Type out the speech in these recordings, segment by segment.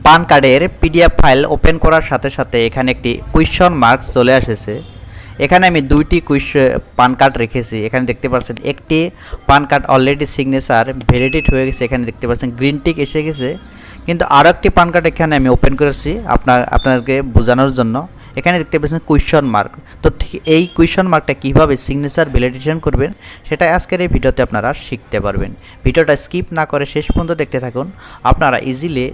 পান কার্ডের PDF file open করার সাথে সাথে এখানে একটি কোয়েশ্চন মার্ক চলে এসেছে। এখানে আমি দুইটি পান কার্ড রেখেছি। এখানে দেখতে পাচ্ছেন একটি PAN card already signature validate হয়ে গেছে, এখানে দেখতে পাচ্ছেন গ্রিন টিক এসে গেছে। কিন্তু আরও একটি পান কার্ড এখানে আমি ওপেন করেছি আপনাদেরকে বোঝানোর জন্য। এখানে দেখতে পাচ্ছেন কোয়েশ্চন মার্ক। তো ঠিক এই কোয়েশ্চন মার্কটা কীভাবে সিগনেচার ভ্যালিডেশন করবেন সেটা আজকের এই ভিডিওতে আপনারা শিখতে পারবেন। ভিডিওটা স্কিপ না করে শেষ পর্যন্ত দেখতে থাকুন। আপনারা ইজিলি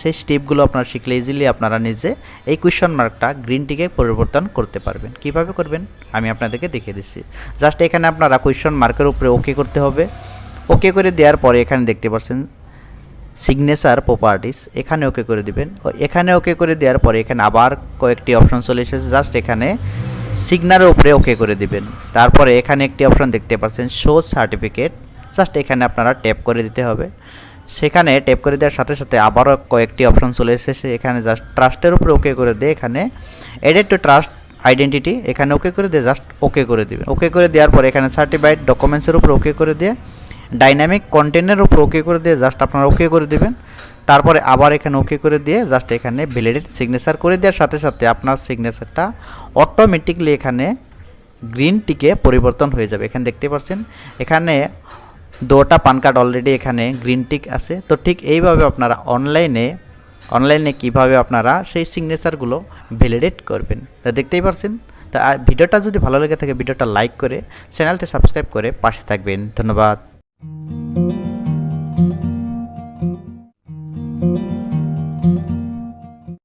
সেই স্টেপগুলো আপনারা শিখলে ইজিলি আপনারা নিজে এই কোয়েশ্চন মার্কটা গ্রিন টিকে পরিবর্তন করতে পারবেন। কিভাবে করবেন আমি আপনাদেরকে দেখিয়ে দিচ্ছি। জাস্ট এখানে আপনারা কোয়েশ্চন মার্কের উপরে ওকে করতে হবে। ওকে করে দেওয়ার পরে এখানে দেখতে পাচ্ছেন সিগনেচার প্রপার্টিস, এখানে ওকে করে দিবেন। এখানে ওকে করে দেওয়ার পরে এখানে আবার কয়েকটি অপশন চলে এসেছে, জাস্ট এখানে সিগনারের উপরে ওকে করে দিবেন। তারপরে এখানে একটি অপশন দেখতে পাচ্ছেন শো সার্টিফিকেট, জাস্ট এখানে আপনারা ট্যাপ করে দিতে হবে। সেখানে ট্যাপ করে দেওয়ার সাথে সাথে আবারও কয়েকটি অপশন চলে এসেছে, এখানে জাস্ট ট্রাস্টের উপরে ওকে করে দিয়ে এখানে এডেড টু ট্রাস্ট আইডেন্টিটি এখানে ওকে করে দিয়ে জাস্ট ওকে করে দিবেন। ওকে করে দেওয়ার পরে এখানে সার্টিফাইড ডকুমেন্টসের উপর ওকে করে দিয়ে ডাইনামিক কন্টেন্টের উপর ওকে করে দিয়ে জাস্ট আপনারা ওকে করে দিবেন। তারপরে আবার এখানে ওকে করে দিয়ে জাস্ট এখানে ভ্যালিডেট সিগনেচার করে দেওয়ার সাথে সাথে আপনার সিগনেচারটা অটোমেটিকলি এখানে গ্রিন টিকে পরিবর্তন হয়ে যাবে। এখানে দেখতে পাচ্ছেন এখানে দুটো পান কার্ড অলরেডি এখানে গ্রিন টিক আছে। তো ঠিক এইভাবে আপনারা অনলাইনে কিভাবে আপনারা সেই সিগনেচারগুলো ভ্যালিডেট করবেন তা দেখতেই পাচ্ছেন। তা ভিডিওটা যদি ভালো লেগে থাকে ভিডিওটা লাইক করে চ্যানেলটি সাবস্ক্রাইব করে পাশে থাকবেন। ধন্যবাদ।